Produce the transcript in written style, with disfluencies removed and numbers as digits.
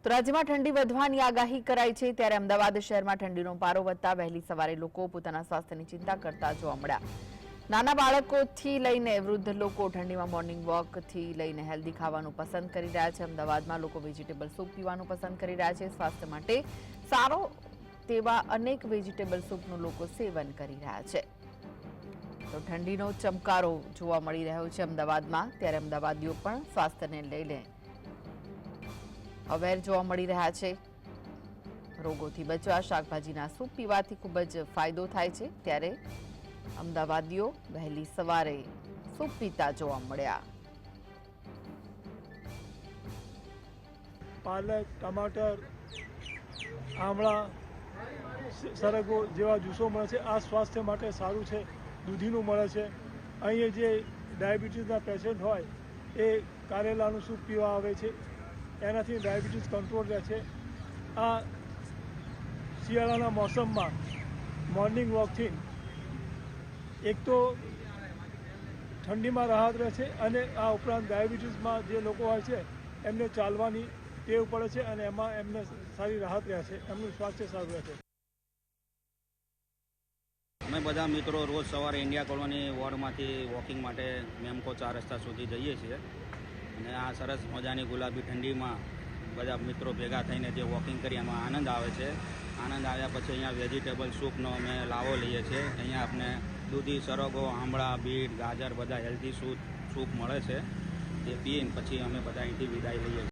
તો રાજ્યમાં ઠંડી વધવાની આગાહી કરાઈ છે ત્યારે અમદાવાદ શહેરમાં ઠંડીનો પારો વધતા વહેલી સવારે લોકો પોતાના સ્વાસ્થ્યની ચિંતા કરતા જોવા મળ્યા। નાના બાળકોથી લઈને વૃદ્ધ લોકો ઠંડીમાં મોર્નિંગ વોકથી લઈને હેલ્ધી ખાવાનું પસંદ કરી રહ્યા છે। અમદાવાદમાં લોકો વેજીટેબલ સૂપ પીવાનું પસંદ કરી રહ્યા છે। સ્વાસ્થ્ય માટે સારો તેવા અનેક વેજીટેબલ સૂપનું લોકો સેવન કરી રહ્યા છે। તો ઠંડીનો ચમકારો જોવા મળી રહ્યો છે અમદાવાદમાં, ત્યારે અમદાવાદીઓ પણ સ્વાસ્થ્યને લઈને અવેર જોવા મળી રહ્યા છે। રોગોથી બચવા શાકભાજીના સૂપ પીવાથી ખૂબ જ ફાયદો થાય છે, ત્યારે અમદાવાદીઓ વહેલી સવારે સૂપ પીતા જોવા મળ્યા। પાલક, ટમાટર, આમળા, સરગવો જેવા જ્યુસો મળે છે। આ સ્વાસ્થ્ય માટે સારું છે। દૂધીનું મળે છે। અહીંયા જે ડાયાબિટીસના પેશન્ટ હોય એ કારેલાનું સૂપ પીવા આવે છે, એનાથી ડાયાબિટીસ કંટ્રોલ રહે છે। આ શિયાળાના મોસમમાં મોર્નિંગ વોકથી એક તો ઠંડીમાં રાહત રહે છે અને આ ઉપરાંત ડાયાબિટીસમાં જે લોકો હોય છે એમને ચાલવાની ટેવ પડે છે અને એમાં એમને સારી રાહત રહે છે, એમનું સ્વાસ્થ્ય સારું રહે છે। અમે બધા મિત્રો રોજ સવારે ઇન્ડિયા કોલોની વોર્ડમાંથી વોકિંગ માટે મેમકો 4 રસ્તા સુધી જઈએ છીએ અને આ સરસ મજાની ગુલાબી ઠંડીમાં બધા મિત્રો ભેગા થઈને જે વોકિંગ કરી એમાં આનંદ આવે છે। આનંદ આવ્યા પછી અહીંયા વેજીટેબલ સૂપનો અમે લાવો લઈએ છીએ। અહીંયા આપણે દૂધી, સરગવો, આંબળા, બીટ, ગાજર બધા હેલ્ધી સૂપ મળે છે, તે પીને પછી અમે બધા અહીંથી વિદાય લઈએ છીએ।